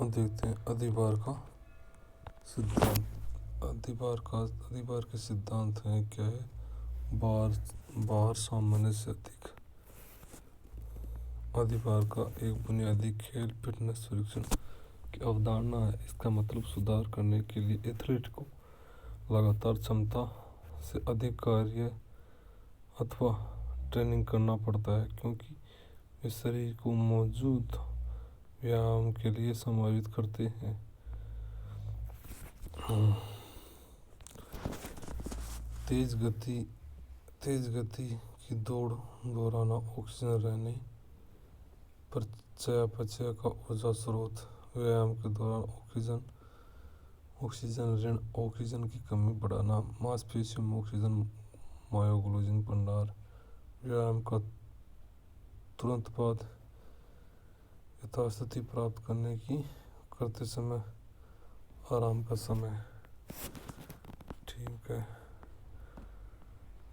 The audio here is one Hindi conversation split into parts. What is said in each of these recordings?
अब देखते हैं अधिभार का सिद्धांत। अधिभार के सिद्धांत है क्या है? भार सामान्य से अधिक। अधिभार का एक बुनियादी खेल फिटनेस परीक्षण की अवधारणा है। इसका मतलब सुधार करने के लिए एथलीट को लगातार क्षमता से अधिक कार्य अथवा ट्रेनिंग करना पड़ता है, क्योंकि वे शरीर को मौजूद व्यायाम के लिए समायोजित करते हैं। तेज गति की दौड़ दौरान ऑक्सीजन रहने पर चयापचय का ऊर्जा स्रोत। व्यायाम के दौरान ऑक्सीजन की कमी बढ़ाना। मांसपेशियों में ऑक्सीजन मायोग्लोबिन भंडार। व्यायाम का तुरंत बाद यथास्थिति प्राप्त करते समय आराम का समय। ठीक है,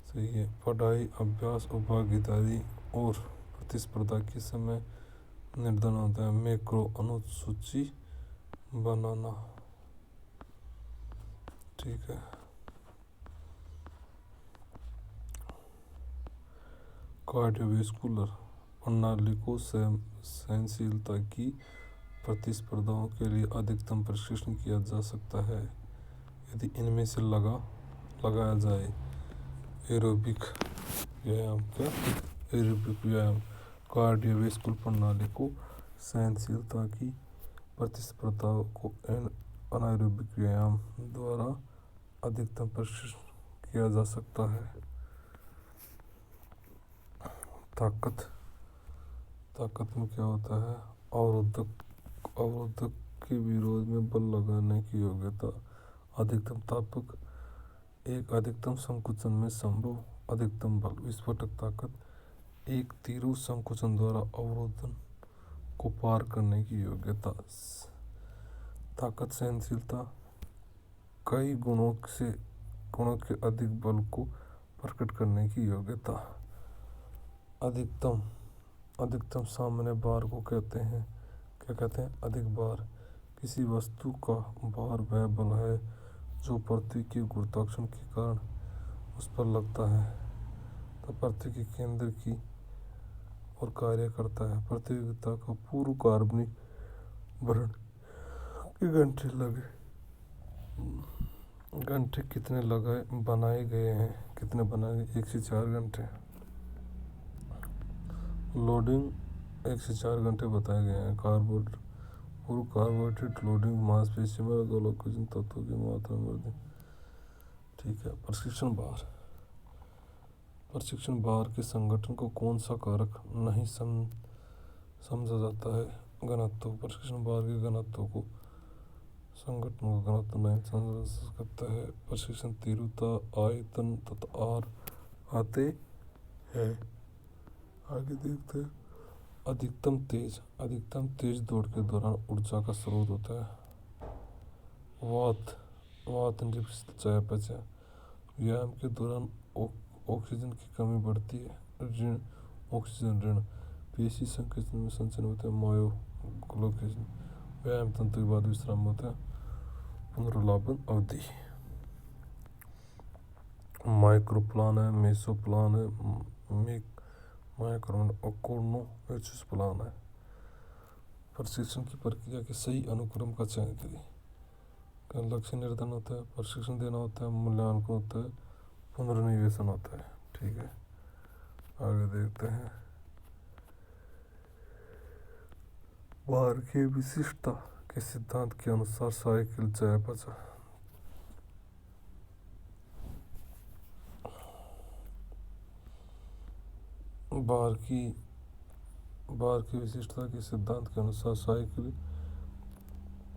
सही है। पढ़ाई, अभ्यास और भागीदारी और प्रतिस्पर्धा के समय निर्धारण होता है। मैक्रो अनुसूची बनाना। ठीक है। कार्डियोवैस्कुलर प्रणाली को सहनशीलता की प्रतिस्पर्धाओं के लिए अधिकतम प्रशिक्षण किया जा सकता है यदि इनमें से लगाया जाए। एरोबिक व्यायाम कार्डियोवैस्कुलर प्रणाली को सहनशीलता की प्रतिस्पर्धाओं को अनाएरोबिक व्यायाम द्वारा अधिकतम प्रशिक्षण किया जा सकता है। ताकत में क्या होता है? अवरोधक के विरोध में बल लगाने की योग्यता। अधिकतम तापक एक अधिकतम संकुचन में संभव अधिकतम बल। विस्फोटक ताकत एक तीव्र संकुचन द्वारा अवरोधन को पार करने की योग्यता। ताकत सहनशीलता कई गुणों के अधिक बल को प्रकट करने की योग्यता। अधिकतम सामान्य भार को कहते हैं अधिक भार। किसी वस्तु का भार वह बल है जो पृथ्वी के गुरुत्वाकर्षण के कारण उस पर लगता है तो पृथ्वी के केंद्र की ओर कार्य करता है। प्रतियोगिता का पूर्व कार्बनिक भरण के घंटे कितने बनाए गए हैं? 1 से 4 घंटे। लोडिंग 1 से 4 घंटे बताए गए हैं। पूर्व कार्बोहाइड्रेट लोडिंग मांसपेशी में ग्लाइकोजन तत्वों की मात्रा में वृद्धि। ठीक है। प्रशिक्षण भार के संगठन को कौन सा कारक नहीं समझा जाता है? घनत्व। प्रशिक्षण भार के घनत्व को संगठन का घनत्व नहीं समझा जा सकता है। प्रशिक्षण तीव्रता, आयतन तथा आर आते हैं। आगे देखते हैं। अधिकतम तेज दौड़ के दौरान ऊर्जा का स्रोत होता है वात निष्क्रिय चयापचय। व्यायाम के दौरान ऑक्सीजन की कमी बढ़ती है। ऑक्सीजन ऋण पेशी संकुचन में संचयन होता है मायोग्लोबिन। व्यायाम तंत्र के बाद विश्राम होता है पुनर्लाभन अवधि। माइक्रोप्लान है, मेसोप्लान है, माइक्रोन और कोर्नोवेचिस प्लान है। प्रशिक्षण की प्रक्रिया के सही अनुक्रम का चयन करें। लक्ष्य निर्धारण होता है, प्रशिक्षण देना होता है, मूल्यांकन होता है, पुनर्निवेशन होता है। ठीक है, आगे देखते हैं। भार की विशिष्टता के सिद्धांत के अनुसार साइकिल चयापचय। भार की विशिष्टता के सिद्धांत के अनुसार साइकिल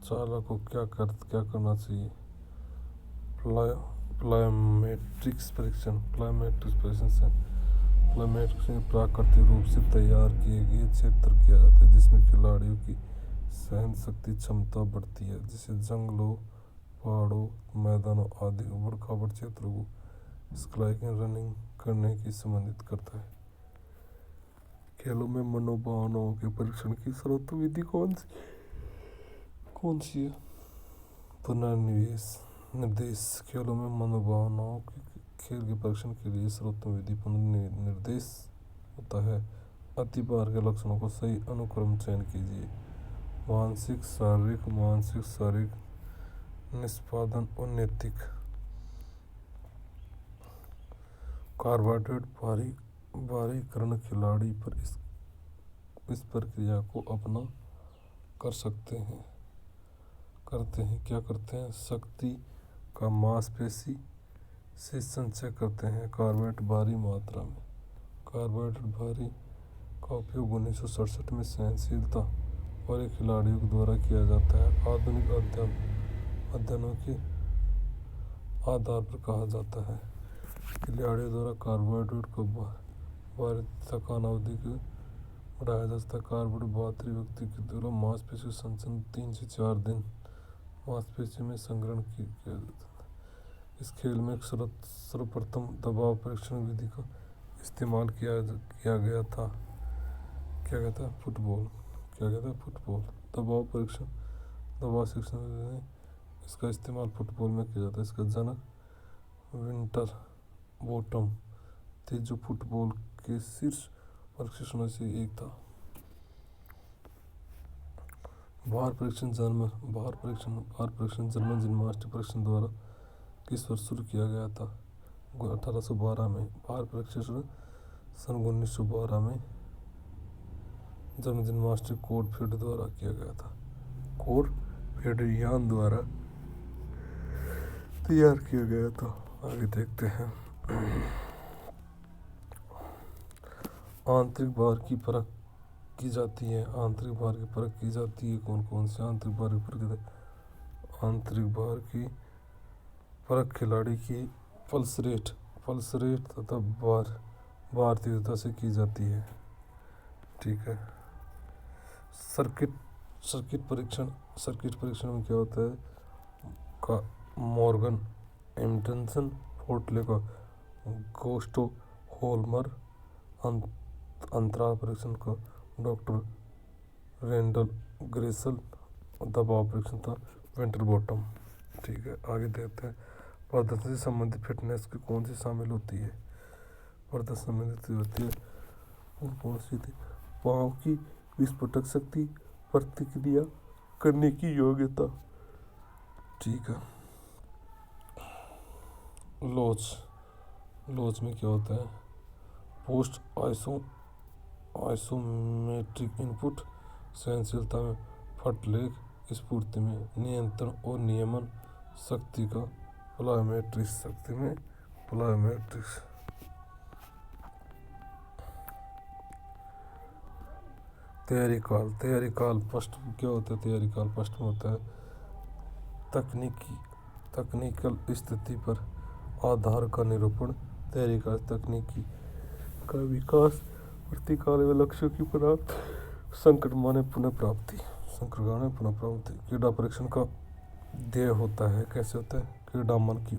चालक को क्या करना चाहिए? प्लायोमेट्रिक्स परीक्षण से प्राकृतिक रूप से तैयार किए गए क्षेत्र किया जाता है जिसमें खिलाड़ियों की सहन शक्ति क्षमता बढ़ती है, जिसे जंगलों, पहाड़ों, मैदानों आदि उबड़ खाबड़ क्षेत्रों को स्काईइंग रनिंग करने की संबंधित करता है। खेलों में मनोभावनाओं के परीक्षण की सर्वोत्तम विधि कौन सी? कौन सी है? पुनर्निवेश निर्देश खेलों में मनोभावनाओं के खेल के परीक्षण के लिए सर्वोत्तम विधि पुनर्निर्देश होता है। अति भार के लक्षणों को सही अनुक्रम चयन कीजिए। मानसिक शारीरिक निष्पादन और नैतिक। कार्बोहाइड्रेट भारीकरण खिलाड़ी पर इस प्रक्रिया को अपना करते हैं। शक्ति का मांसपेशी से संचय करते हैं। कार्बोहाइड्रेट भारी मात्रा में। कार्बोहाइड्रेट भारी का उपयोग 1967 में सहनशीलता वाले खिलाड़ियों द्वारा किया जाता है। आधुनिक अध्ययनों के आधार पर कहा जाता है खिलाड़ियों द्वारा कार्बोहाइड्रेट को भारी थकान अवधि को बढ़ाया जा सकता है। कार्बोहाइड्रेट भारी व्यक्ति के द्वारा मांसपेशी संचयन 3 से 4 दिन मांसपेशी में संग्रहण किया जाता है। इस खेल में सर्वप्रथम दबाव परीक्षण विधि का इस्तेमाल किया गया था। फुटबॉल। दबाव शिक्षण में इसका इस्तेमाल फुटबॉल में किया जाता है। इसका जनक विंटर बॉटम थे जो फुटबॉल के शीर्ष परीक्षणों से एक था। भार परीक्षण जर्मन जिम्नास्टिक परीक्षण द्वारा किस वर्ष शुरू किया गया था? 1812 में। भार परीक्षण सन 1912 में जर्मन जिम्नास्टिक कोड फेड द्वारा किया गया था। कोड फेडरियान द्वारा तैयार किया गया था। आगे देखते हैं। आंतरिक भार की परख की जाती है। कौन से आंतरिक भार की परख खिलाड़ी की पल्स रेट तथा भार तीव्रता से की जाती है। ठीक है। सर्किट परीक्षण में क्या होता है? का मॉर्गन एंडरसन फोर्टले का गोस्टो होल्मर। अंतराल परीक्षण का डॉक्टर रेंडल ग्रेसल। दबाव परीक्षण था विंटरबॉटम। ठीक है। आगे देखते हैं। प्रदर्शन से संबंधित फिटनेस की कौन सी शामिल होती है? प्रदर्शन संबंधित होती है कौन सी थी? पाँव की विस्फोटक शक्ति, प्रतिक्रिया करने की योग्यता। ठीक है। लोच में क्या होता है? पोस्ट आइसोमेट्रिक इनपुट, सहनशीलता में फुटलेग, स्फूर्ति में नियंत्रण और नियमन, शक्ति का प्लायोमेट्रिक्स। तैयारी काल फर्स्ट क्या होता है? तैयारी काल फर्स्ट में होता है तकनीकल स्थिति पर आधार का निरूपण। तैयारी काल तकनीकी का विकास, प्रतिकाल व लक्ष्यों की प्राप्ति, संक्रमण पुनः प्राप्ति। क्रीड़ा परीक्षण का ध्येय होता है। कैसे होता है? क्रीडामान की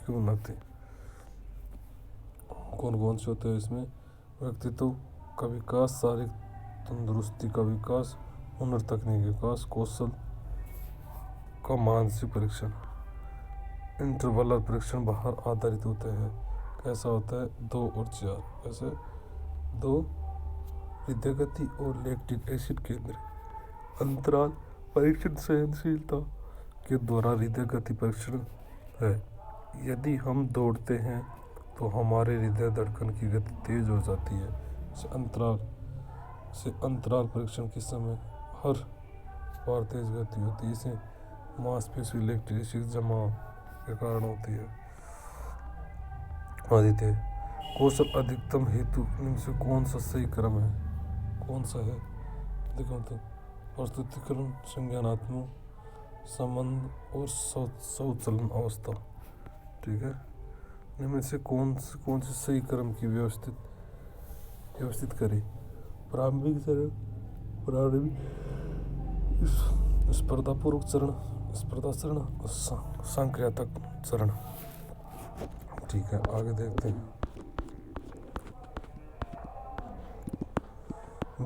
उन्नति। कौन से होते हैं इसमें? व्यक्तित्व का विकास, शारीरिक तंदुरुस्ती का विकास, हुनर तकनीकी विकास, कौशल का मानसिक परीक्षण। इंटरवलर परीक्षण बाहर आधारित होते हैं। कैसा होता है? 2 और 4। ऐसे 2 हृदय गति और लैक्टिक एसिड केंद्र। अंतराल परीक्षण सहनशीलता के द्वारा हृदय गति परीक्षण है। यदि हम दौड़ते हैं तो हमारे हृदय धड़कन की गति तेज हो जाती है। अंतराल परीक्षण के समय हर बार तेज गति होती है। इसे मांसपेशी लैक्टिक एसिड जमाव के कारण होती है। आदित्य कौशल अधिकतम हेतु इनमें से कौन सा सही क्रम है? कौन सा है? देखो तो प्रस्तुतिकरण, संज्ञानात्मक संबंध और स्वचालन अवस्था। ठीक है। इनमें से कौन सी सही क्रम की व्यवस्थित करें? प्रारंभिक चरण, स्पर्धापूर्वक चरण, स्पर्धा चरण और संक्रियात्मक चरण। ठीक है। आगे देखते हैं।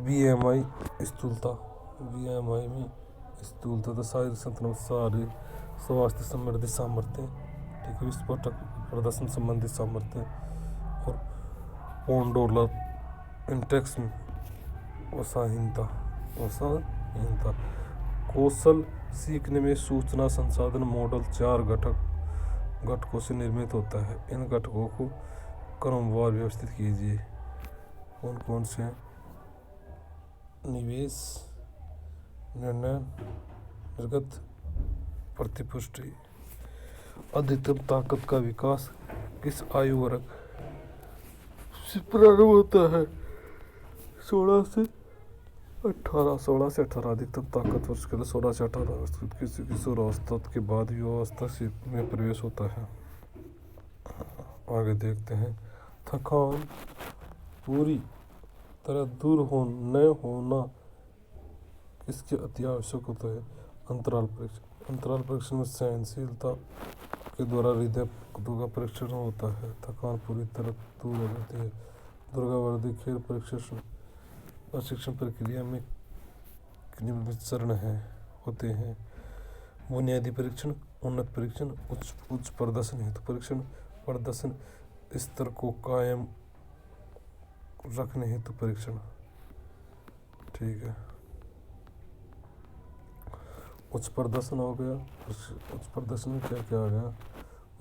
BMI स्थूलता, VMI में स्थूलता तथा शारीरिक संतुलन, शारीरिक स्वास्थ्य समृद्धि सामर्थ्य, ठीक है, विस्फोटक प्रदर्शन संबंधी सामर्थ्य, और पोंडोलर इंटेक्स वसाहीनता। कौशल सीखने में सूचना संसाधन मॉडल 4 घटकों से निर्मित होता है। इन घटकों को क्रमवार व्यवस्थित कीजिए। कौन कौन से? निवेश, निर्णय, निर्गत, प्रतिपुष्टि। अधिकतम ताकत का विकास किस आयु वर्ग से प्रारंभ होता है? 16 से 18 अधिकतम ताकत वर्ष के लिए 16 से 18 वर्ष। किसी किशोरावस्था के बाद युवावस्था में प्रवेश होता है। आगे देखते हैं। थकान पूरी तरह दूर न होना किसके अति आवश्यक होता है? अंतराल परीक्षण। अंतराल परीक्षण में सहनशीलता के द्वारा हृदय का परीक्षण होता है। थकान पूरी तरह दूर हो जाती है। दुर्गावर्दी खेल प्रशिक्षण प्रक्रिया में निम्न चरण होते हैं। बुनियादी परीक्षण, उन्नत परीक्षण, उच्च प्रदर्शन हेतु परीक्षण, प्रदर्शन स्तर को कायम रखने हेतु परीक्षण। ठीक है, उच्च प्रदर्शन हो गया। उच्च प्रदर्शन में क्या क्या आ गया?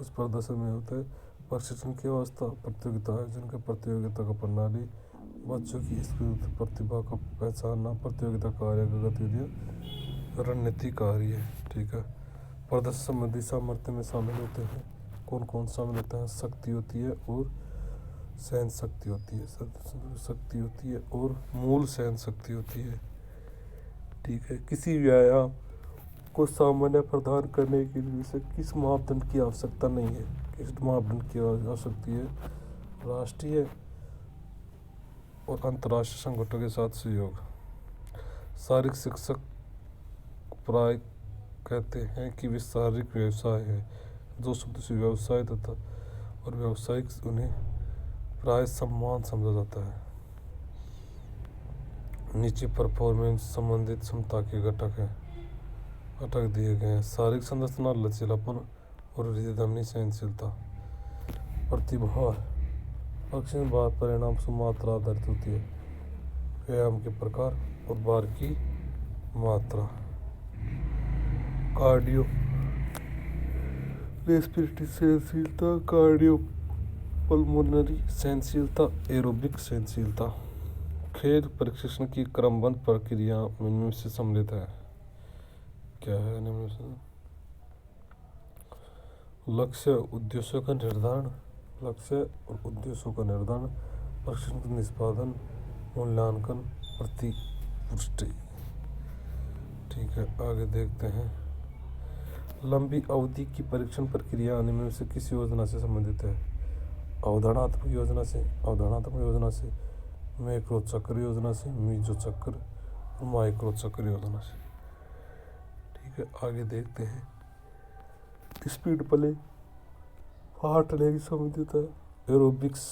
उच्च प्रदर्शन में होता है प्रशिक्षण की अवस्था, प्रतियोगिता आयोजन का, प्रतियोगिता का प्रणाली, बच्चों की स्फूर्त प्रतिभा का पहचानना, प्रतियोगिता कार्य का गतिविधियाँ, रणनीति कार्य। ठीक है, प्रदर्शन संबंधी सामर्थ्य में शामिल होते हैं। कौन कौन शामिल होते हैं? शक्ति होती है और सहन शक्ति होती है। शक्ति होती है और मूल सहन शक्ति होती है। ठीक है, किसी व्यायाम को सामान्य प्रदान करने के लिए किस मापदंड की आवश्यकता नहीं है? किस मापदंड की आवश्यकता है? राष्ट्रीय और अंतर्राष्ट्रीय संगठनों के साथ सहयोग। शारीरिक शिक्षक प्राय कहते हैं कि वे शारीरिक व्यवसाय है। दो शब्दों से व्यवसाय तथा और व्यावसायिक उन्हें प्राय सम्मान समझा जाता है। नीचे परफॉर्मेंस संबंधित क्षमता के घटक दिए गए हैं। शारीरिक संरचना, लचीलापन और हृदय धमनी सहनशीलता। प्रतिभार परीक्षण बार परिणाम मात्रा आधारित होती है। व्यायाम के प्रकार और बार की मात्रा। कार्डियो रेस्पिरेटरी सहनशीलता, कार्डियो पल्मोनरी सहनशीलता, एरोबिक सहनशीलता। खेल प्रशिक्षण की क्रमबद्ध प्रक्रिया इनमें से सम्मिलित है। क्या है इनमें से? लक्ष्य उद्देश्यों का निर्धारण, प्रशिक्षण का निष्पादन, मूल्यांकन, प्रतिपुष्टि। ठीक है, आगे देखते हैं। लंबी अवधि की परीक्षण प्रक्रिया इनमें से किस योजना से संबंधित है? अवधारणात्मक योजना से, मैक्रो चक्र योजना से, मीजो चक्र और माइक्रो चक्र योजना से। ठीक है, आगे देखते हैं। स्पीड प्ले हार्ट रेट से संबंधित है। एरोबिक्स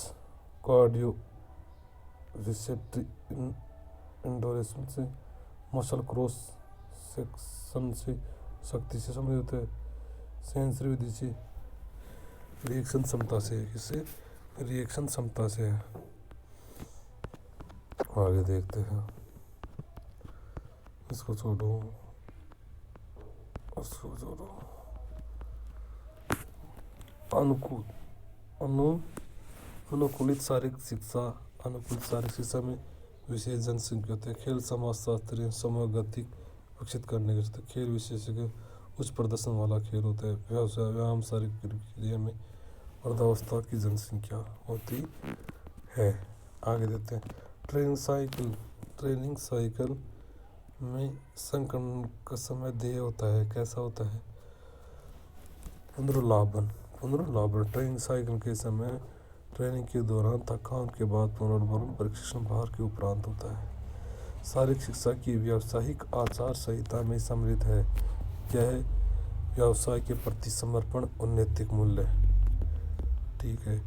कार्डियो रिसेप्टिव इंडोरेंस से, मसल क्रॉस सेक्शन से, शक्ति से संबंधित है। सेंसरी विधि से, रिएक्शन क्षमता से। किससे? रिएक्शन क्षमता से है। आगे देखते हैं। इसको छोड़ो। अनुकूलित शारीरिक शिक्षा में विशेष जनसंख्या होते हैं। खेल समाजशास्त्री समूह गति विकसित करने के लिए खेल विशेषज्ञ उच्च प्रदर्शन वाला खेल होता है। व्यायाम शारीरिक प्रक्रिया में अर्धावस्था की जनसंख्या होती है। आगे देते हैं। ट्रेनिंग साइकिल में संक्रमण का समय देय होता है। कैसा होता है? पुनरुत्पादन। ट्रेनिंग साइकिल के समय ट्रेनिंग के दौरान थकान के बाद पुनर्भरण प्रशिक्षण भार के उपरांत होता है। शारीरिक शिक्षा की व्यावसायिक आचार संहिता में सम्मिलित है। यह व्यवसाय के प्रति समर्पण और नैतिक मूल्य। ठीक है,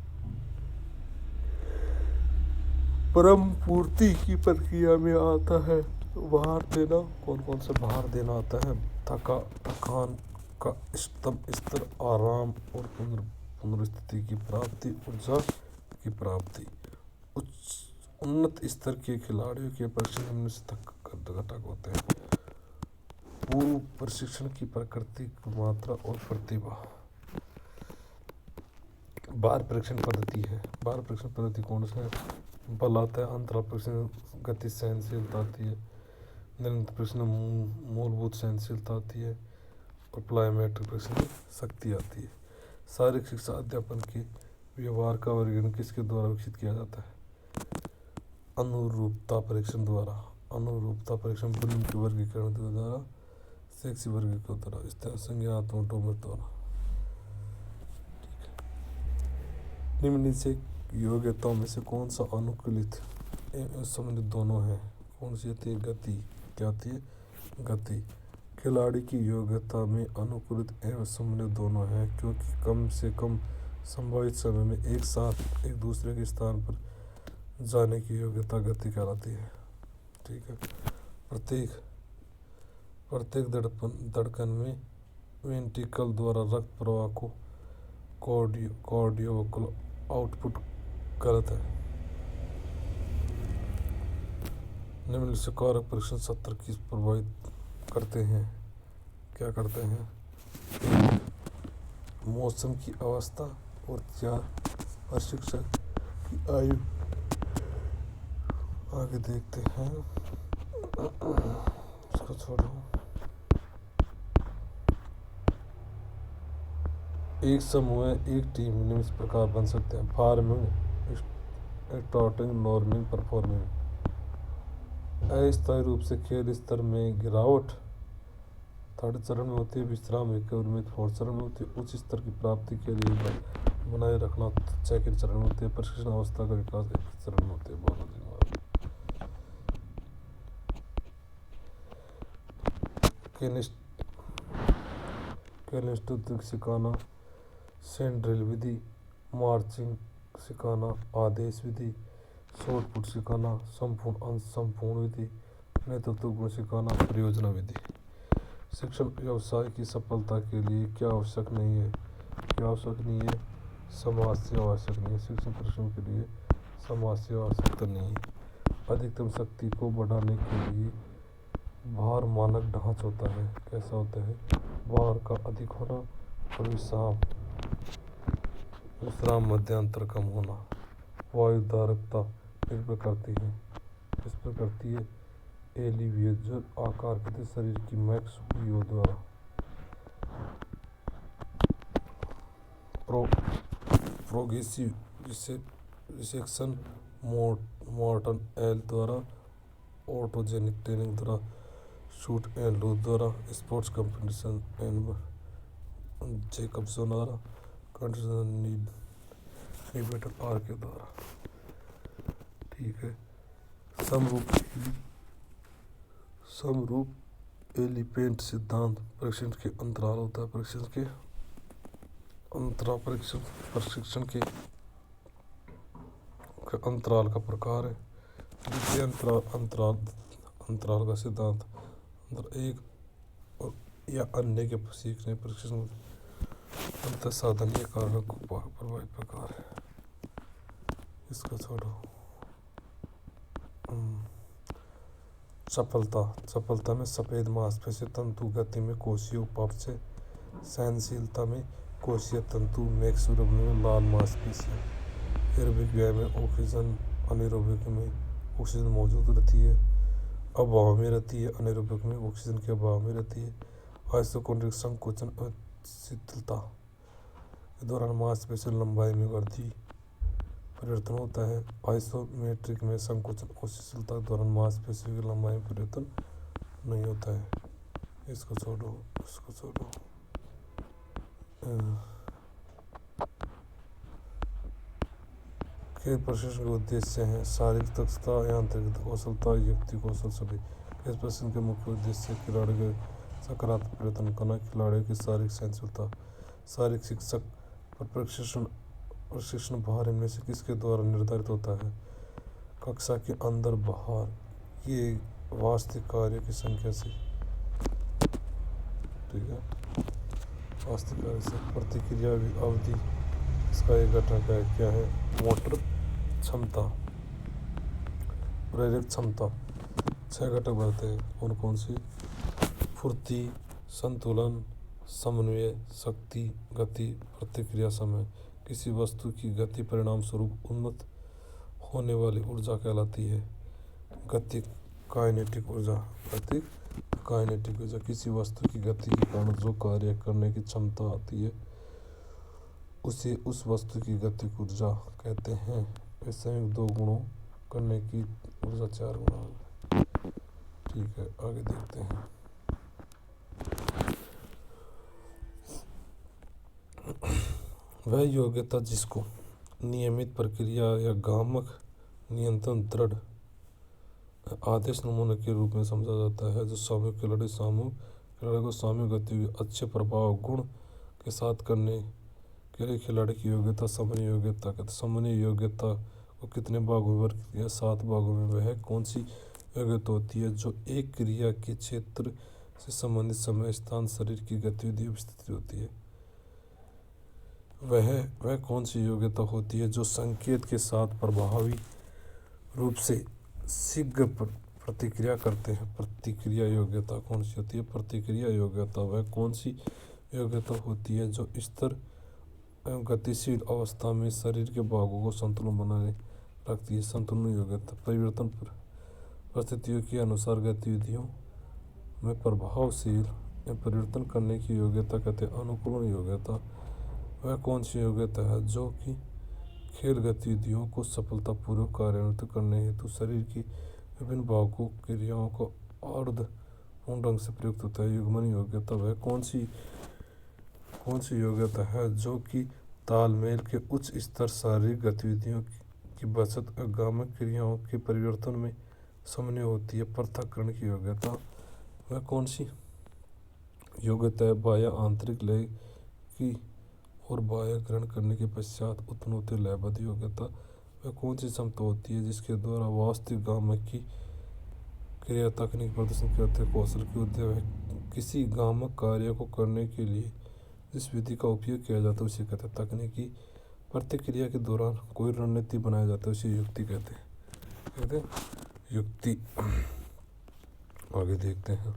परम पूर्ति की प्रक्रिया में आता है। भार देना, कौन कौन सा भार देना आता है? थकान का इष्टतम स्तर, आराम और पुनर्स्थिति की प्राप्ति, ऊर्जा की प्राप्ति। उन्नत स्तर के खिलाड़ियों के प्रशिक्षण निम्न से घटक होते हैं। पूर्व प्रशिक्षण की प्रकृति, मात्रा और प्रतिभा। बार परीक्षण पद्धति है। बार परीक्षण पद्धति कौन सा है? बल आता है, अंतराल परीक्षण गति सहनशीलता आती है, निरंतर परीक्षण मूलभूत सहनशीलता आती है और प्लायोमेट्रिक परीक्षण शक्ति आती है। शारीरिक शिक्षा अध्यापन के व्यवहार का वर्गीकरण किसके द्वारा विकसित किया जाता है? अनुरूपता परीक्षण द्वारा। अनुरूपता परीक्षण ब्लूम के वर्गीकरण द्वारा, सेक्सी वर्गीकरण द्वारा, स्थिर संज्ञानात्मक डोमेन द्वारा। निम्न से योग्यताओं में से कौन सा अनुकूलित एवं सम्मिलित दोनों है? कौन सी होती है? गति। क्या होती है? गति। खिलाड़ी की योग्यता में अनुकूलित एवं सम्मिलित दोनों है, क्योंकि कम से कम संभावित समय में एक साथ एक दूसरे के स्थान पर जाने की योग्यता गति कहलाती है। ठीक है। प्रत्येक धड़कन में वेंट्रिकल द्वारा रक्त प्रवाह को कार्डियोवैस्कुलर आउटपुट गलत है। निम्न से कारक परीक्षण सत्र की प्रभावित करते हैं? क्या करते हैं? मौसम की अवस्था और 4 प्रशिक्षक की आयु। आगे देखते हैं, इसको छोड़ो। एक समूह, एक टीम निम्न इस प्रकार बन सकते हैं: फार्मिंग, स्टार्टिंग, नॉर्मिंग, परफॉर्मिंग। अस्थायी रूप से खेल स्तर में गिरावट 3rd चरण में होती है, विश्राम रिकवरी में 4th चरण में होती है, उच्च स्तर की प्राप्ति के लिए बनाए रखना 2nd चरण में होती है, प्रशिक्षण अवस्था का विकास 1 चरण में होती है। बहुत कैलिस्टोनिक्स सिखाना, सेंड्रिल विधि, मार्चिंग सिखाना, आदेश विधि, शॉर्ट पुट सिखाना, संपूर्ण अंश संपूर्ण विधि, नेतृत्व गुण सिखाना, परियोजना विधि। शिक्षण व्यवसाय की सफलता के लिए क्या आवश्यक नहीं है? क्या आवश्यक नहीं है? समाज से आवश्यक नहीं है। शिक्षण प्रशिक्षण के लिए समाज से आवश्यकता नहीं है। अधिकतम शक्ति को बढ़ाने के लिए भार मानक ढांच होता है। कैसा होता है? भार का अधिक होना और विश्राम मध्यांतर कम होना। वायु धारकता निर्भर करती है, किस पर करती है? एलिवेजर आकार के शरीर की मैक्स वीओ द्वारा। प्रोग्रेसिव रिसेक्शन मॉर्टन एल द्वारा, ऑटोजेनिक ट्रेनिंग द्वारा, शूट एंड लूज द्वारा, स्पोर्ट्स कंपटीशन एंड जैकबसन द्वारा, कंडीशन निबेटल आर के द्वारा। ठीक है। समरूप एलिफेंट सिद्धांत प्रशिक्षण के अंतराल होता है। प्रशिक्षण के अंतराल का प्रकार है। द्वितीय अंतराल का सिद्धांत एक और या अन्य के सीखने प्रशिक्षण अंतर साधन या कारण को प्रभावित प्रकार है। इसको छोड़ो। चपलता में सफेद मांसपेशी तंतु, गति में कोशीय उपापचय, सहनशीलता में कोशीय तंतु, मैक्सुरब में लाल मांसपेशियां। एरोबिक व्यायाम में ऑक्सीजन, अनेरोबिक में ऑक्सीजन मौजूद रहती है, अभाव में रहती है, अनेरोबिक में ऑक्सीजन के अभाव में रहती है। आइसोकोंड्रिक संकोचन और शीतलता के दौरान मांसपेशी लंबाई में वृद्धि परिवर्तन होता है। आइसोमेट्रिक में संकोचन और शिथिलता के दौरान मांसपेशियों की लंबाई में परिवर्तन नहीं होता है। इसको छोड़ो। खेल प्रशिक्षण के उद्देश्य हैं: शारीरिक दक्षता, यांत्रिक कौशलता, युक्ति कौशल सभी। खेल प्रशिक्षण के मुख्य उद्देश्य खिलाड़ियों के सकारात्मक परिवर्तन करना, खिलाड़ियों की शारीरिक सहनशीलता। शारीरिक शिक्षक पर प्रशिक्षण भार इनमें से किसके द्वारा निर्धारित होता है? कक्षा के अंदर बाहर। ये वास्तविक कार्य की संख्या से, ठीक है, वास्तविक कार्य से। प्रतिक्रिया अवधि, इसका एक घटक है, क्या है, मोटर क्षमता, प्रेरक क्षमता। 6 घटक बढ़ते हैं, कौन कौन सी, फुर्ती, संतुलन, समन्वय, शक्ति, गति, प्रतिक्रिया समय। किसी वस्तु की गति परिणाम स्वरूप उन्नत होने वाली ऊर्जा कहलाती है। गति काइनेटिक ऊर्जा, गति काइनेटिक ऊर्जा। किसी वस्तु की गति के कारण जो कार्य करने की क्षमता आती है उसे उस वस्तु की गतिक ऊर्जा कहते हैं। वे संयुक्त 2 गुणों करने की ऊर्जा 4 गुना। ठीक है, आगे देखते हैं। वह योग्यता जिसको नियमित प्रक्रिया या गामक नियंत्रण दृढ़ आदेश नमूने के रूप में समझा जाता है, जो सामूहिक खिलाड़ी को सामूहिक गतिविधि अच्छे प्रभाव गुण के साथ करने के लिए खिलाड़ी की योग्यता समन्वय योग्यता कहते हैं। समन्वय योग्यता को कितने भागों में वर्ग किया, 7 भागों में। वह कौन सी योग्यता होती है जो एक क्रिया के क्षेत्र से संबंधित समय स्थान शरीर की गतिविधि स्थिति होती है। वह कौन सी योग्यता होती है जो संकेत के साथ प्रभावी रूप से शीघ्र प्रतिक्रिया करते हैं। प्रतिक्रिया योग्यता कौन सी होती है, प्रतिक्रिया योग्यता। वह कौन सी योग्यता होती है जो स्थिर एवं गतिशील अवस्था में शरीर के भागों को संतुलन बनाए रखती है। संतुलन योग्यता। परिवर्तन परिस्थितियों के अनुसार गतिविधियों में प्रभावशील परिवर्तन करने की योग्यता कहते हैं। अनुकूलन योग्यता। वह कौन सी योग्यता है जो कि खेल गतिविधियों को सफलतापूर्वक कार्यान्वित करने हेतु शरीर की विभिन्न भागों क्रियाओं को अर्धपूर्ण ढंग से प्रयुक्त होता है। युग्मन योग्यता। वह कौन सी योग्यता है जो कि तालमेल के उच्च स्तर शारीरिक गतिविधियों की बचत और गामक क्रियाओं के परिवर्तन में समन्वय होती है। पृथक्करण की योग्यता। वह कौन सी योग्यता है बाह्य आंतरिक लय की और बाह्य ग्रहण करने के पश्चात उत्पन्न होती लयबद्ध योग्यता। वह कौन सी क्षमता होती है जिसके द्वारा वास्तविक गामक की क्रिया तकनीक प्रदर्शन करते कौशल की उद्देश्य है। किसी गामक कार्य को करने के लिए जिस विधि का उपयोग किया जाता है उसे कहते हैं तकनीकी। प्रतिक्रिया के दौरान कोई रणनीति बनाया जाता है उसे युक्ति कहते हैं, युक्ति। आगे देखते हैं।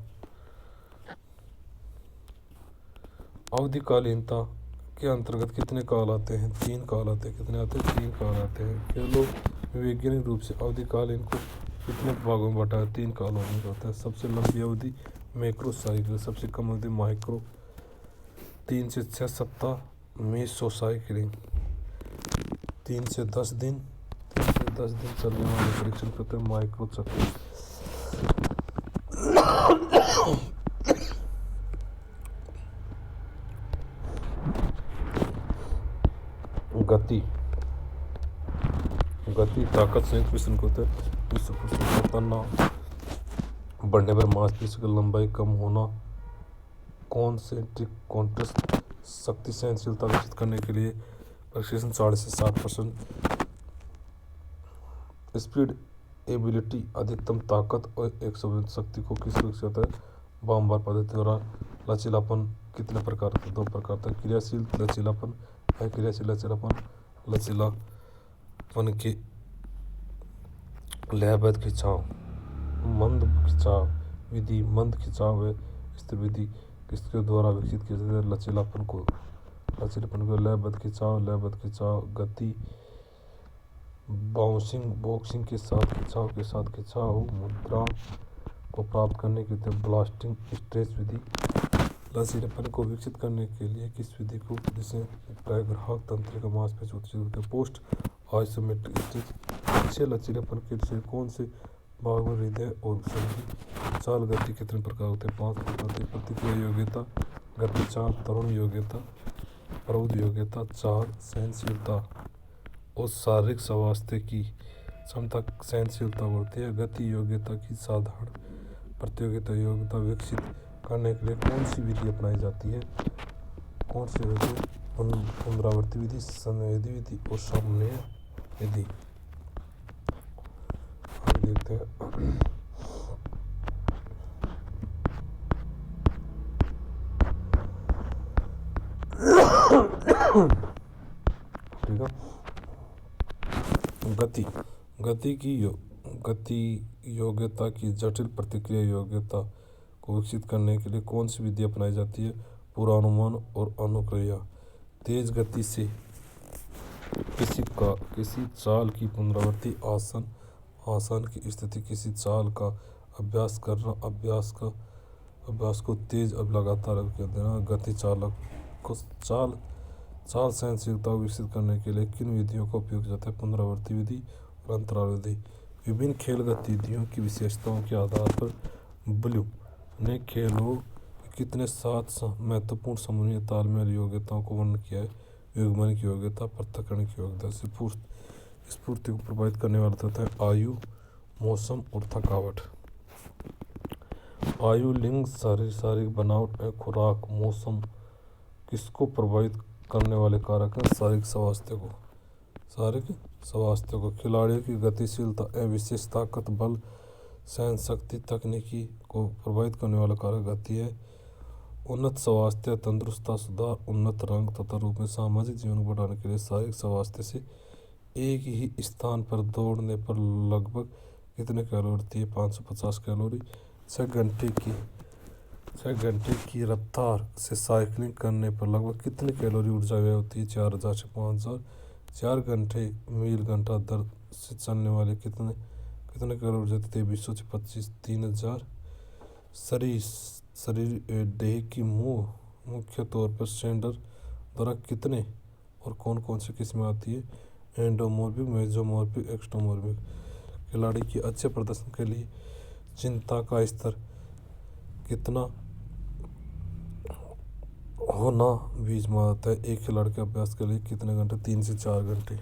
अवधिकालीनता के अंतर्गत कितने काल आते हैं, 3 काल आते हैं। कितने आते हैं, 3 काल आते हैं। खेलों वैज्ञानिक रूप से अवधिकालीन को कितने भागों में बांटा है, 3 कालों में होता है। सबसे लंबी अवधि मैक्रो साइकिल, सबसे कम अवधि माइक्रो, 3 से 6 सप्ताह मेसो साइकिलिंग, 3 से 10 दिन चलने वाले परीक्षण करते हैं माइक्रो चक्र। गति ताकत संयुक्त मिश्रण को होता है। तनाव बढ़ने पर मांसपेशी की लंबाई कम होना। कॉन्सेंट्रिक कॉन्ट्रेस्ट शक्ति सहनशीलता विकसित करने के लिए प्रशिक्षण 40 से 60%। स्पीड एबिलिटी अधिकतम ताकत और 100% शक्ति को किस विकसित होता है, बारंबार पद्धति द्वारा। लचीलापन कितने प्रकार का, 2 प्रकार का, क्रियाशील लचीलापन, अक्रियाशील लचीलापन। लचीलापन के लयबद्ध खिंचाव, मंद खिंचाव विधि, मंद खिंचाव है स्थिर विधि किसके द्वारा विकसित किया जाता है, लचीलापन को लयबद्ध खिंचाव, गति बॉक्सिंग के साथ खिंचाव मुद्रा को प्राप्त करने के लिए ब्लास्टिंग स्ट्रेच विधि। लचीलापन को विकसित करने के लिए किस विधि को, जिसे प्रग्राहक तंत्रिका मांसपेशी उत्तेजित होते हैं, पोस्ट आइसोमेट्रिक स्ट्रेच। अच्छे लचीलापन के लिए कौन से भाग में हृदय और संधि चाल गति कितने प्रकार होते हैं, 5 प्रकार। प्रतिक्रिया योग्यता, गति चाल, तरुण योग्यता, प्रौढ़ योग्यता, चाल सहनशीलता और शारीरिक स्वास्थ्य की क्षमता सहनशीलता बढ़ती है। गति योग्यता की साधारण प्रतियोगिता योग्यता विकसित करने के लिए कौन सी विधि अपनाई जाती है, कौन सी विधि, पुनरावृत्ति विधि, संवेदी विधि और समन्वय विधि। देखते हैं। ठीक है। गति गति योग्यता की जटिल प्रतिक्रिया योग्यता को विकसित करने के लिए कौन सी विधि अपनाई जाती है? पूर्वानुमान और अनुक्रिया। तेज गति से किसी चाल की पुनरावृत्ति, आसन की स्थिति, किसी चाल का अभ्यास करना, अभ्यास को तेज अब लगातार कर देना। गति चालक को चाल सहनशीलता को विकसित करने के लिए किन विधियों का उपयोग जाता है? पुनरावृत्ति विधि और अंतराल विधि। विभिन्न खेल गतिविधियों की विशेषताओं के आधार पर ब्लू ने खेलों के कितने 7 महत्वपूर्ण समन्वय तालमेल योग्यताओं को वर्णन किया है? युग्मन की योग्यता, पृथक्करण की योग्यता। स्फूर्ति को प्रभावित करने वाला तत्व है आयु, मौसम और थकावट। आयु, लिंग, शारीरिक बनावट और खुराक। मौसम किसको प्रभावित करने वाले कारक हैं? शारीरिक स्वास्थ्य को। खिलाड़ियों की गतिशीलता एवं विशेष ताकत, बल, सहन शक्ति, तकनीकी को प्रभावित करने वाला कारक गति है। उन्नत स्वास्थ्य, तंदुरुस्ती सुधार, उन्नत रंग तथा रूप में सामाजिक जीवन को बढ़ाने के लिए शारीरिक स्वास्थ्य से एक ही स्थान पर दौड़ने पर लगभग कितने कैलोरी होती है? 550 कैलोरी। 6 घंटे की रफ्तार से साइकिलिंग करने पर लगभग कितनी कैलोरी ऊर्जा व्यय होती है? 4000 से 5000। 4 घंटे मील घंटा दर से चलने वाले कितने कैलोरी ऊर्जा देती है? 200 से 25। 3000। शरीर देह की मुख्य तौर पर सेंडर द्वारा कितने और कौन सी किस्में आती है? Endomorphic, mesomorphic, ectomorphic. खिलाड़ी के अच्छे प्रदर्शन के लिए चिंता का स्तर कितना होना बीच में आता है? एक खिलाड़ी के अभ्यास के लिए कितने घंटे? 3 से 4 घंटे।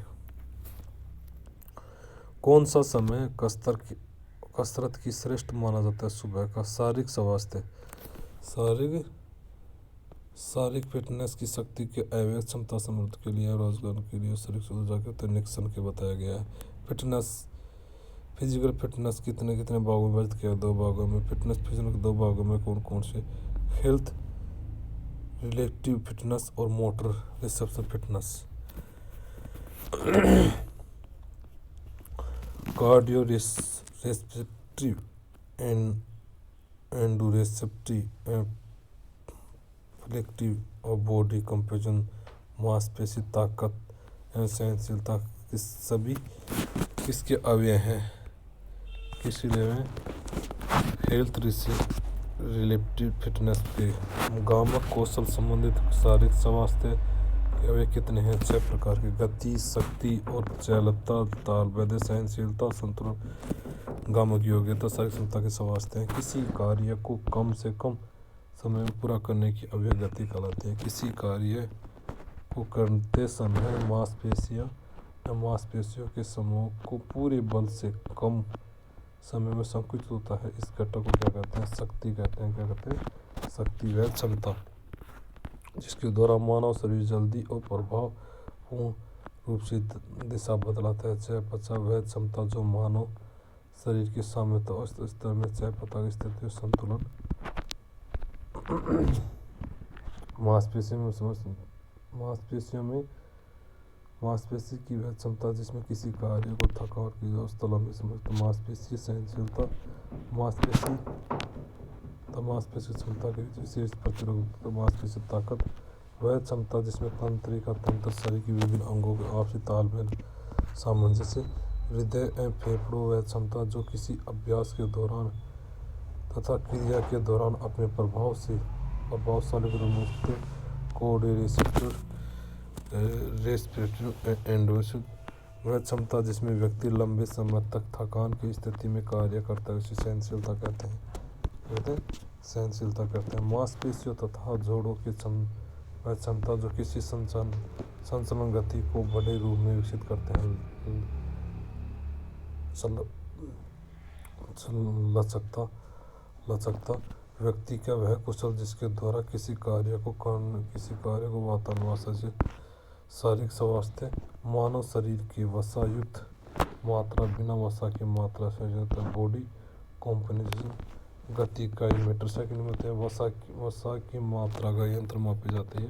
कौन सा समय कसरत की श्रेष्ठ माना जाता है? सुबह का। शारीरिक स्वास्थ्य, शारीरिक फिटनेस की शक्ति के अवैध क्षमता समृद्धि के लिए, रोजगार के लिए, शारीरिक ऊर्जा के निक्सन के बताया गया है। फिजिकल फिटनेस कितने भागों में विभाजित किया? 2 भागों में। फिटनेस फिजिकल के 2 भागों में कौन से? हेल्थ रिलेटिव फिटनेस और motor reception fitness. Cardio respiratory, एंडोरेसेप्टिव, फ्लेक्टिव और बॉडी कंपोजिशन, मांसपेशी ताकत एवं सहनशीलता सभी किसके अवयव हैं? किस लिए में? हेल्थ रिलेटिव फिटनेस के। गामक कौशल संबंधित शारीरिक स्वास्थ्य के अवयव कितने हैं? 6 प्रकार के। गति, शक्ति और चालकता, तालबद्ध, सहनशीलता, संतुलन। गामक योग्यता शारीरिक क्षमता के स्वास्थ्य हैं। किसी कार्य को कम से कम समय में पूरा करने की अवयव गति कहलाती है। किसी कार्य को करते समय मांसपेशियों के समूह को पूरे बल से कम समय में संकुचित होता है, इस घटक को क्या कहते हैं? शक्ति कहते हैं। क्या कहते हैं? शक्ति वह क्षमता जिसके द्वारा मानव शरीर जल्दी और प्रभावपूर्ण रूप से दिशा बदलाता है। चयापचय वह क्षमता जो मानव शरीर की साम्यता और स्तर में चयापचय की स्थिति और संतुलन। मांसपेशी की वह क्षमता जिसमें किसी कार्य को थकावट की अवस्था लंबे समय तक। मांसपेशी सहनशीलता, मांसपेशी क्षमता के विशेष प्रतिरोधकता। मांसपेशी ताकत वह क्षमता जिसमें तंत्र शरीर के विभिन्न अंगों के आपसी तालमेल सामंजस्य। हृदय एवं फेफड़ों वह क्षमता जो किसी अभ्यास के दौरान तथा क्रिया के दौरान अपने प्रभावशाली गुणों रेस्पिरेटरी एंडोरेसेप्टिव वह क्षमता जिसमें व्यक्ति लंबे समय तक थकान की स्थिति में कार्य करता है उसे सहनशीलता कहते हैं। मांसपेशियों तथा जोड़ों की वह क्षमता जो किसी संचलन गति को बड़े रूप में विकसित करते हैं। लचकता व्यक्ति का वह कौशल जिसके द्वारा किसी कार्य को वातावरण से। शारीरिक स्वास्थ्य मानव शरीर की वसायुक्त मात्रा बिना वसा की मात्रा से बॉडी कॉम्पोजिशन। गति इकाई मीटर सेकंड में होते हैं। वसा की मात्रा का यंत्र मापी जाती है।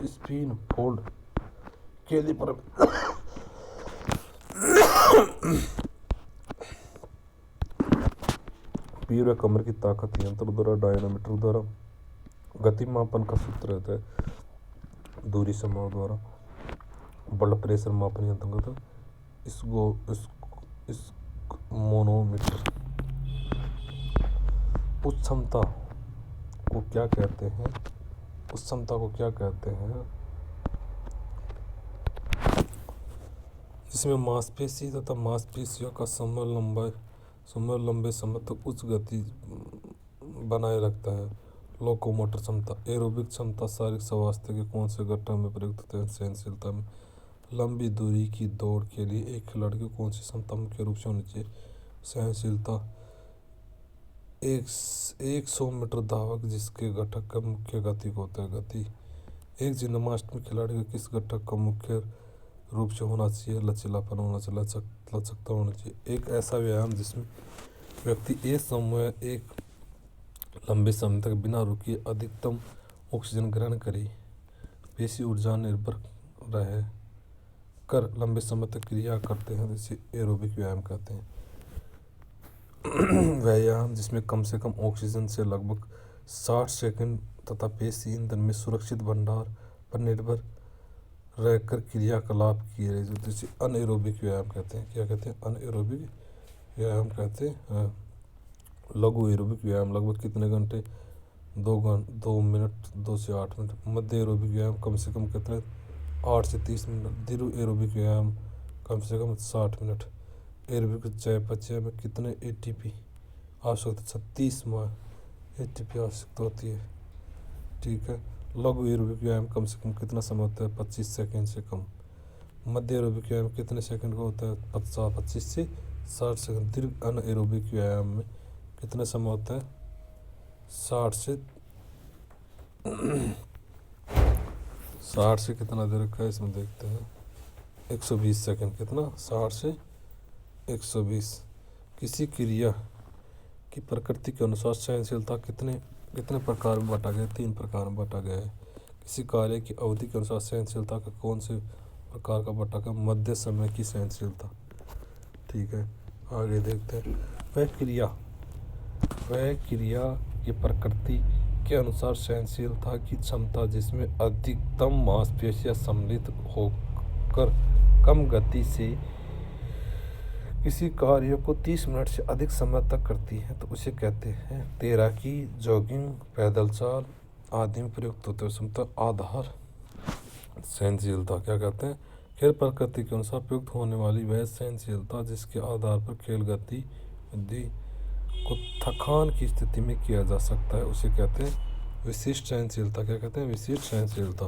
स्पिन फोल्ड कैलिपर पीर व कमर की ताकत यंत्र द्वारा डायनामीटर द्वारा गति मापन का सूत्र रहता है। दूरी समूह द्वारा ब्लड प्रेशर मापन यंत्र का इस मोनोमीटर। उस क्षमता को क्या कहते हैं? उस क्षमता को क्या कहते हैं जिसमें मांसपेशी तथा मांसपेशियों का समय लंबे समय तक उच्च गति बनाए रखता है। लोकोमोटर क्षमता। एरोबिक क्षमता शारीरिक स्वास्थ्य के कौन से घटक में प्रयुक्त होते हैं? सहनशीलता में। लंबी दूरी की दौड़ के लिए एक खिलाड़ी को कौन सी क्षमता मुख्य रूप से होनी चाहिए? सहनशीलता। 100 मीटर धावक जिसके घटक का मुख्य गति होता है गति। एक जिम्नास्ट खिलाड़ी को किस घटक का मुख्य रूप से होना चाहिए? लचीलापन होना चाहिए, लचकता होना चाहिए। एक ऐसा व्यायाम जिसमें व्यक्ति एक लंबे समय तक बिना रुके अधिकतम ऑक्सीजन ग्रहण करे, पेशी ऊर्जा निर्भर रह कर लंबे समय तक क्रिया करते हैं, जिसे एरोबिक व्यायाम कहते हैं। व्यायाम जिसमें कम से कम ऑक्सीजन से लगभग 60 सेकंड तथा पेशी ईंधन में सुरक्षित भंडार पर निर्भर रहकर क्रियाकलाप किए रहे, जिसे अनएरोबिक व्यायाम कहते हैं। क्या कहते हैं? अनएरोबिक व्यायाम कहते हैं। लघु एरोबिक व्यायाम लगभग कितने घंटे? 2 मिनट 2 से 8 मिनट। मध्य एरोबिक व्यायाम कम से कम कितने? 8 से 30 मिनट। दीर्घ एरोबिक व्यायाम कम से कम 60 मिनट। एरोबिक चयापचय में कितने एटीपी आवश्यकता? 36 एटीपी आवश्यकता होती है। ठीक है। लघु एरोबिक व्यायाम कम से कम कितना समय होता है? 25 सेकंड से कम। मध्य एरोबिक व्यायाम कितने सेकंड का होता है? 25 से 60 सेकंड। दीर्घ अनएरोबिक व्यायाम में कितना समय होता है? 60 से कितना दे रखा है इसमें देखते हैं। 120 सेकंड। कितना? 60 से 120। किसी क्रिया की प्रकृति के अनुसार सहनशीलता कितने प्रकार में बांटा गया? 3 प्रकार में बांटा गया है। किसी कार्य की अवधि के अनुसार सहनशीलता का कौन से प्रकार का बांटा गया? मध्य समय की सहनशीलता। ठीक है, आगे देखते हैं। वह क्रिया की प्रकृति के अनुसार सहनशीलता की क्षमता जिसमें अधिकतम मांसपेशियां सम्मिलित होकर कम गति से किसी कार्य को 30 मिनट से अधिक समय तक करती है, तो उसे कहते हैं। तैराकी, जॉगिंग, पैदल चाल आदि में प्रयुक्त होते हैं क्षमता आधार सहनशीलता। क्या कहते हैं? खेल प्रकृति के अनुसार प्रयुक्त होने वाली वह सहनशीलता जिसके आधार पर खेल गतिविधि को थकान की स्थिति में किया जा सकता है, उसे कहते हैं विशिष्ट सहनशीलता। क्या कहते हैं? विशिष्ट सहनशीलता।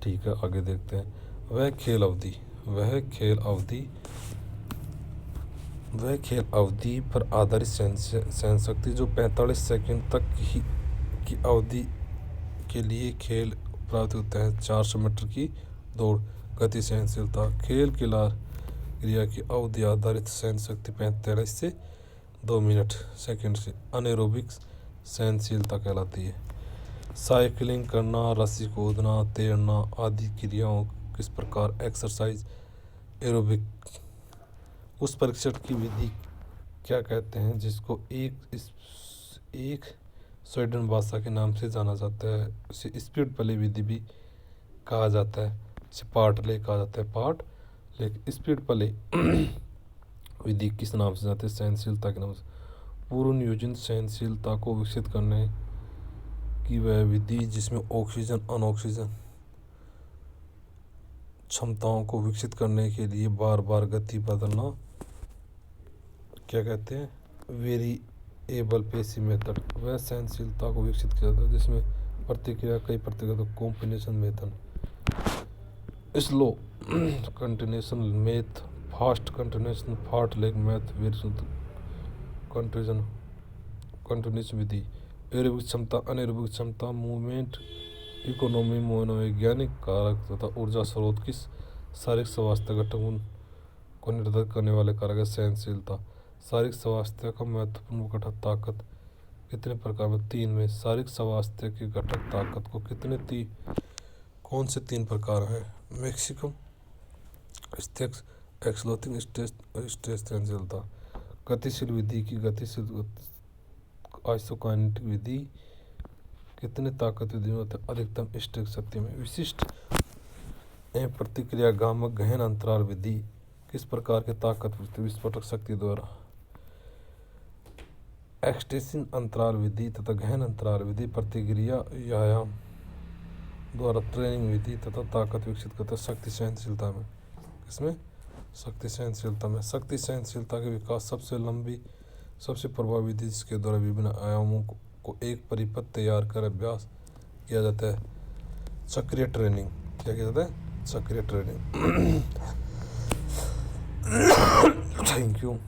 ठीक है, आगे देखते हैं। वह खेल अवधि पर आधारित सहन शक्ति जो 45 सेकंड तक की अवधि के लिए खेल प्राप्त होता है। 400 मीटर की दौड़। गति सहनशीलता। खेल क्रिया की अवधि आधारित सहन शक्ति 45 से 2 मिनट सेकंड से अनएरोबिक सहनशीलता कहलाती है। साइकिलिंग करना, रस्सी कूदना, तैरना आदि क्रियाओं किस प्रकार एक्सरसाइज एरोबिक। उस परीक्षण की विधि क्या कहते हैं जिसको एक स्वीडन भाषा के नाम से जाना जाता है? उसे स्पीड प्ले विधि भी कहा जाता है, इसे पार्ट ले कहा जाता है। पार्ट ले स्पीड प्ले विधि किस नाम से जाती है? सहनशीलता के नाम से। पूर्व नियोजित सहनशीलता को विकसित करने की वह विधि जिसमें ऑक्सीजन अनऑक्सीजन क्षमताओं को विकसित करने के लिए बार बार गति बदलना, क्या कहते हैं? Variable pace method. वह सहनशीलता को विकसित किया जाता है जिसमें कई प्रतिक्रिया combination method, slow continuation method, fast continuation, fartlek method, continuation विधि। एरोबिक क्षमता, अनएरोबिक क्षमता, मूवमेंट इकोनॉमी, मनोवैज्ञानिक कारक तथा ऊर्जा स्रोत किस शारीरिक स्वास्थ्य घटक को निर्धारित करने वाले कारक है? सहनशीलता। शारीरिक स्वास्थ्य का महत्वपूर्ण घटक ताकत कितने प्रकार में? 3 में। शारीरिक स्वास्थ्य के घटक ताकत को कितने कौन से 3 प्रकार हैं? मैक्सिमम स्टेक्स, एक्सलोथिंग स्ट्रेस और स्ट्रेस सहनशीलता। गतिशील विधि की गतिशील आइसोकाइनेटिक विधि कितने ताकत विधि में होता है? अधिकतम स्टेक शक्ति में। विशिष्ट एवं प्रतिक्रियागामक गहन अंतराल विधि किस प्रकार के ताकत विस्फोटक शक्ति द्वारा? एक्सटेंशन अंतराल विधि तथा गहन अंतराल विधि प्रतिक्रिया व्यायाम द्वारा ट्रेनिंग विधि तथा ताकत विकसित करता है शक्ति सहनशीलता में। किसमें? शक्ति सहनशीलता में। शक्ति सहनशीलता के विकास सबसे लंबी सबसे प्रभावी विधि जिसके द्वारा विभिन्न आयामों को एक परिपथ तैयार कर अभ्यास किया जाता है सक्रिय ट्रेनिंग। क्या किया जाता है? सक्रिय ट्रेनिंग। Thank you.